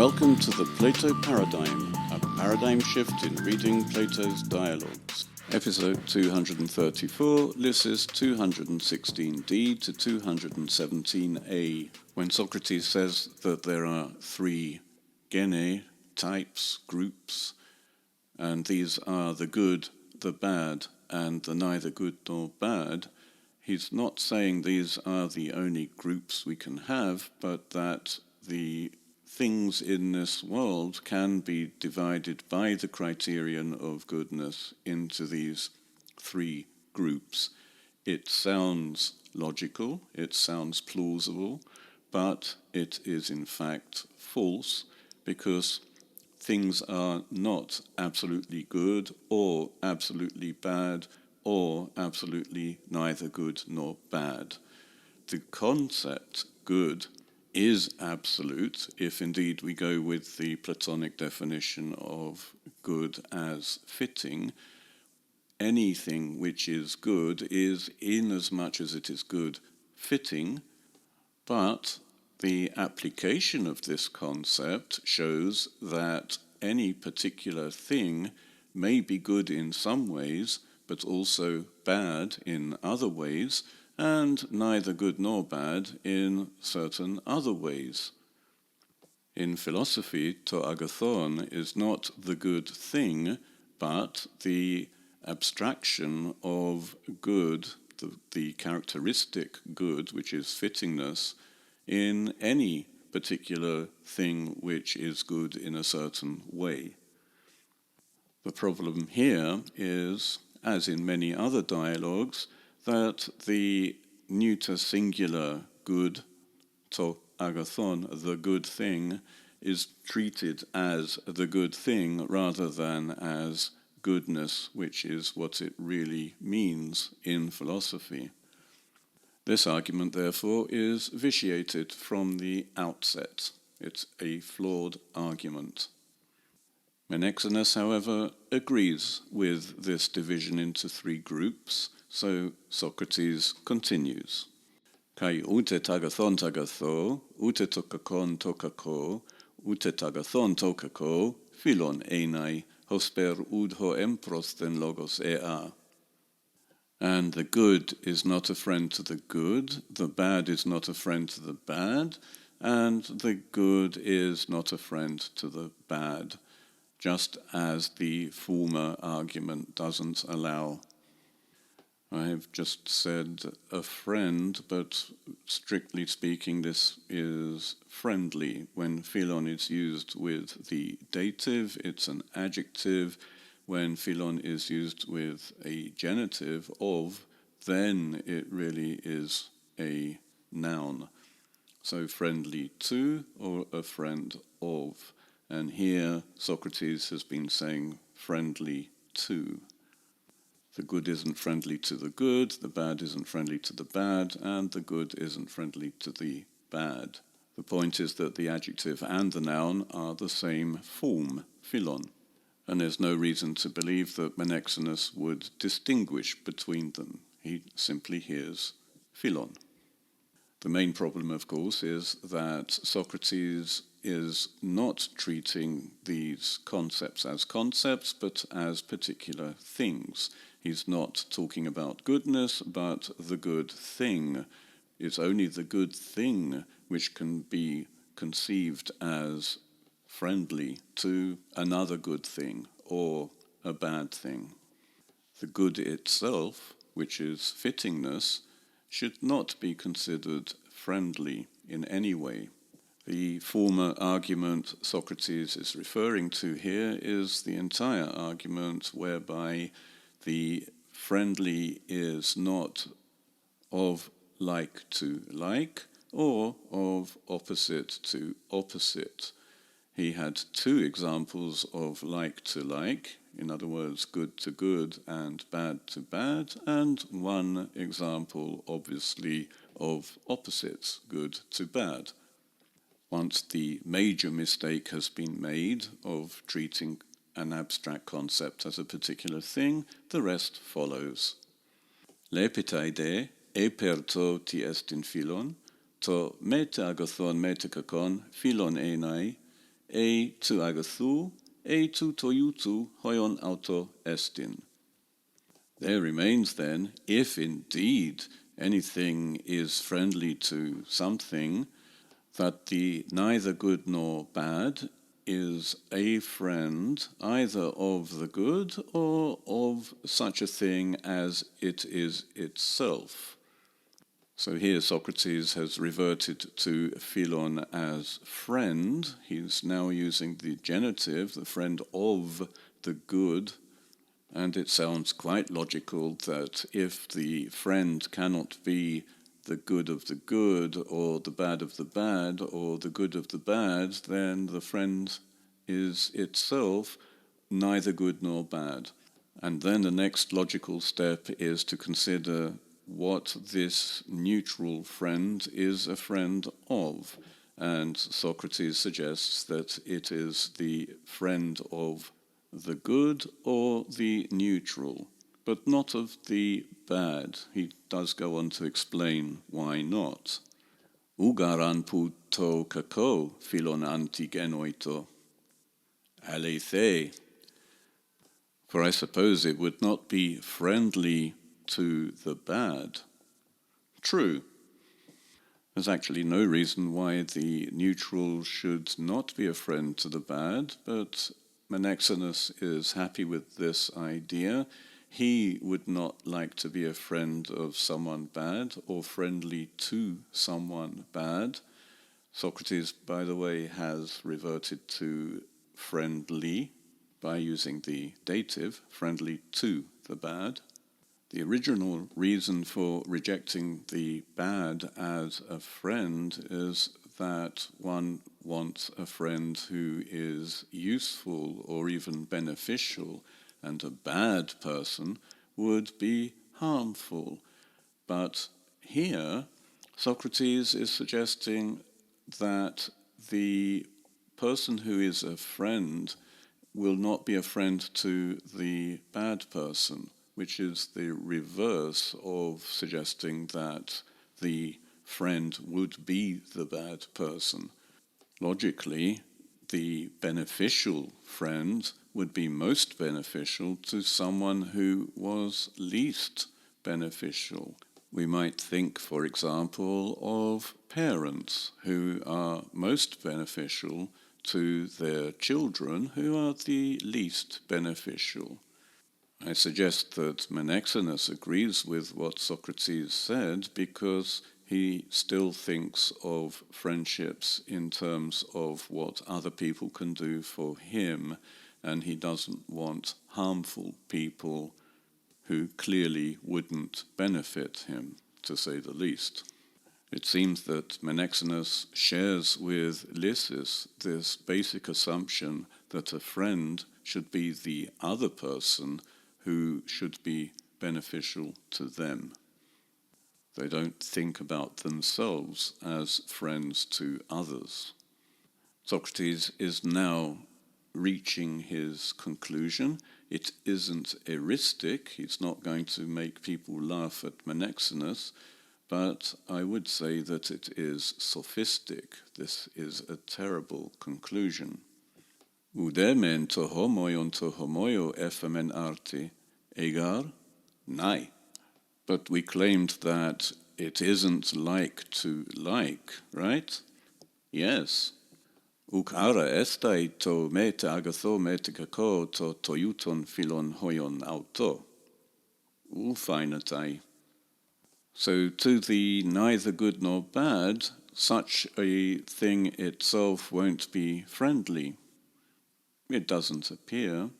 Welcome to the Plato Paradigm, a paradigm shift in reading Plato's dialogues. Episode 234, Lysis 216d to 217a, when Socrates says that there are three gene, types, groups, and these are the good, the bad, and the neither good nor bad. He's not saying these are the only groups we can have, but that the things in this world can be divided by the criterion of goodness into these three groups. It sounds logical, it sounds plausible, but it is in fact false, because things are not absolutely good or absolutely bad or absolutely neither good nor bad. The concept good is absolute, if indeed we go with the Platonic definition of good as fitting. Anything which is good is, in as much as it is good, fitting, but the application of this concept shows that any particular thing may be good in some ways, but also bad in other ways, and neither good nor bad in certain other ways. In philosophy, to agathon is not the good thing, but the abstraction of good, the characteristic good, which is fittingness, in any particular thing which is good in a certain way. The problem here is, as in many other dialogues, that the neuter singular good, to agathon, the good thing, is treated as the good thing rather than as goodness, which is what it really means in philosophy. This argument, therefore, is vitiated from the outset. It's a flawed argument. Menexenus, however, agrees with this division into three groups, so Socrates continues. Kai ute tagathon tagatho, ute tokakon tokako, ute tagathon tokako, philon enai, hosper udho emprosthen logos ea. And the good is not a friend to the good, the bad is not a friend to the bad, and the good is not a friend to the bad, just as the former argument doesn't allow. I've just said a friend, but strictly speaking this is friendly. When philon is used with the dative, it's an adjective. When philon is used with a genitive of, then it really is a noun. So friendly to or a friend of. And here Socrates has been saying friendly to. The good isn't friendly to the good, the bad isn't friendly to the bad, and the good isn't friendly to the bad. The point is that the adjective and the noun are the same form, philon, and there's no reason to believe that Menexenus would distinguish between them. He simply hears philon. The main problem, of course, is that Socrates is not treating these concepts as concepts, but as particular things. He's not talking about goodness, but the good thing. It's only the good thing which can be conceived as friendly to another good thing or a bad thing. The good itself, which is fittingness, should not be considered friendly in any way. The former argument Socrates is referring to here is the entire argument whereby the friendly is not of like to like or of opposite to opposite. He had two examples of like to like, in other words, good to good and bad to bad, and one example, obviously, of opposites, good to bad. Once the major mistake has been made of treating an abstract concept as a particular thing, the rest follows. Lepitaide eperto ti estin philon, to mete agathon mete kakon philon enai, e tu agathou, e tu toiutu hoion auto estin. There remains then, if indeed anything is friendly to something, that the neither good nor bad is a friend either of the good or of such a thing as it is itself. So here Socrates has reverted to philon as friend. He's now using the genitive, the friend of the good, and it sounds quite logical that if the friend cannot be the good of the good, or the bad of the bad, or the good of the bad, then the friend is itself neither good nor bad. And then the next logical step is to consider what this neutral friend is a friend of. And Socrates suggests that it is the friend of the good or the neutral, but not of the bad. He does go on to explain why not. Ugaran puto kako philon antigenoito. Alethe. For I suppose it would not be friendly to the bad. True. There's actually no reason why the neutral should not be a friend to the bad, but Menexenus is happy with this idea. He would not like to be a friend of someone bad or friendly to someone bad. Socrates, by the way, has reverted to friendly by using the dative, friendly to the bad. The original reason for rejecting the bad as a friend is that one wants a friend who is useful or even beneficial, and a bad person would be harmful. But here, Socrates is suggesting that the person who is a friend will not be a friend to the bad person, which is the reverse of suggesting that the friend would be the bad person. Logically, the beneficial friend would be most beneficial to someone who was least beneficial. We might think, for example, of parents who are most beneficial to their children who are the least beneficial. I suggest that Menexenus agrees with what Socrates said because he still thinks of friendships in terms of what other people can do for him, and he doesn't want harmful people who clearly wouldn't benefit him, to say the least. It seems that Menexenus shares with Lysis this basic assumption that a friend should be the other person who should be beneficial to them. They don't think about themselves as friends to others. Socrates is now reaching his conclusion. It isn't eristic. He's not going to make people laugh at Menexenus, but I would say that it is sophistic. This is a terrible conclusion. Udemen to homoion to homoio ephemen arti, egar? Nai. But we claimed that it isn't like to like, right? Yes. Uk ara estai to mete agatho mete kako to toiuton philon hoion auto. Ufainatai. So to the neither good nor bad, such a thing itself won't be friendly. It doesn't appear.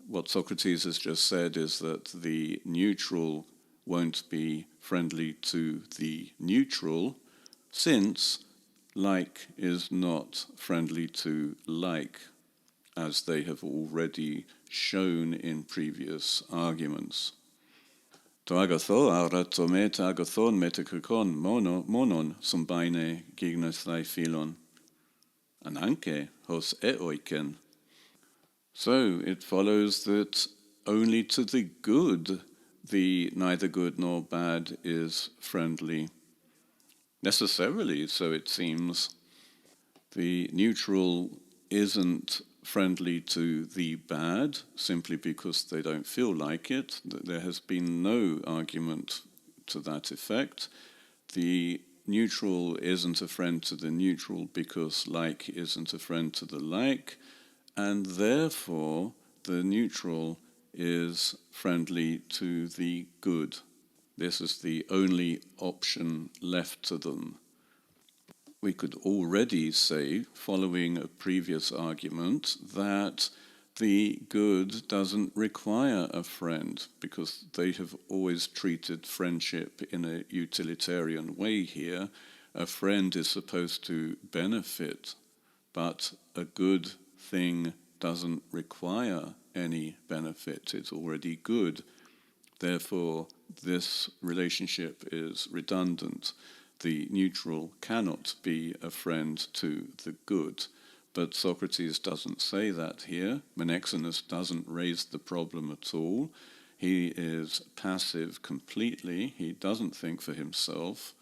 What Socrates has just said is that the neutral won't be friendly to the neutral, since like is not friendly to like, as they have already shown in previous arguments. To agatho ara to meta agathon metakakon monon sumbaine gignos thai philon, ananke hos eoiken. So it follows that only to the good the neither good nor bad is friendly. Necessarily, so it seems. The neutral isn't friendly to the bad simply because they don't feel like it. There has been no argument to that effect. The neutral isn't a friend to the neutral because like isn't a friend to the like, and therefore the neutral is friendly to the good. This is the only option left to them. We could already say, following a previous argument, that the good doesn't require a friend because they have always treated friendship in a utilitarian way here. A friend is supposed to benefit, but a good thing doesn't require any benefit. It's already good. Therefore, this relationship is redundant. The neutral cannot be a friend to the good. But Socrates doesn't say that here. Menexenus doesn't raise the problem at all. He is passive completely. He doesn't think for himself.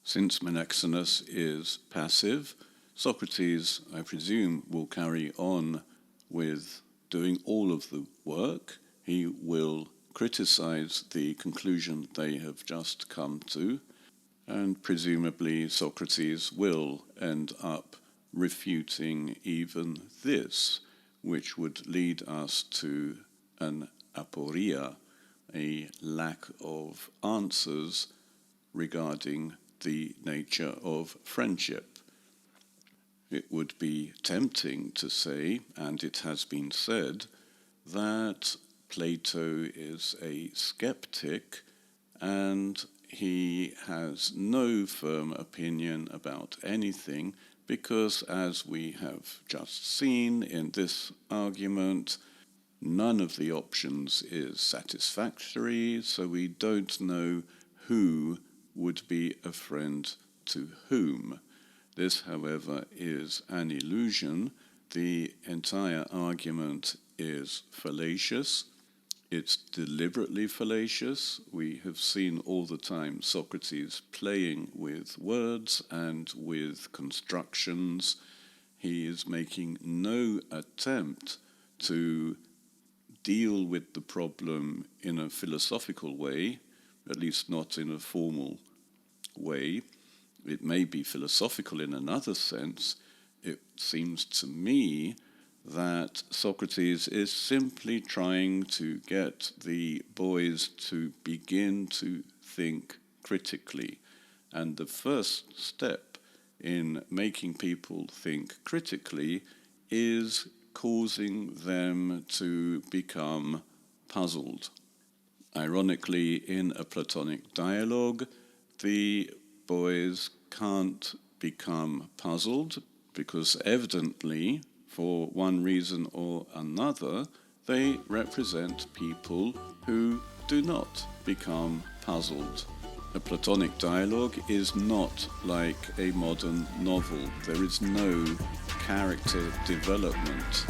Since Menexenus is passive, Socrates, I presume, will carry on with doing all of the work. He will criticize the conclusion they have just come to, and presumably Socrates will end up refuting even this, which would lead us to an aporia, a lack of answers regarding the nature of friendship. It would be tempting to say, and it has been said, that Plato is a skeptic and he has no firm opinion about anything because, as we have just seen in this argument, none of the options is satisfactory, so we don't know who would be a friend to whom. This, however, is an illusion. The entire argument is fallacious. It's deliberately fallacious. We have seen all the time Socrates playing with words and with constructions. He is making no attempt to deal with the problem in a philosophical way, at least not in a formal way. It may be philosophical in another sense. It seems to me that Socrates is simply trying to get the boys to begin to think critically. And the first step in making people think critically is causing them to become puzzled. Ironically, in a Platonic dialogue, the boys can't become puzzled because evidently, for one reason or another, they represent people who do not become puzzled. A Platonic dialogue is not like a modern novel. There is no character development.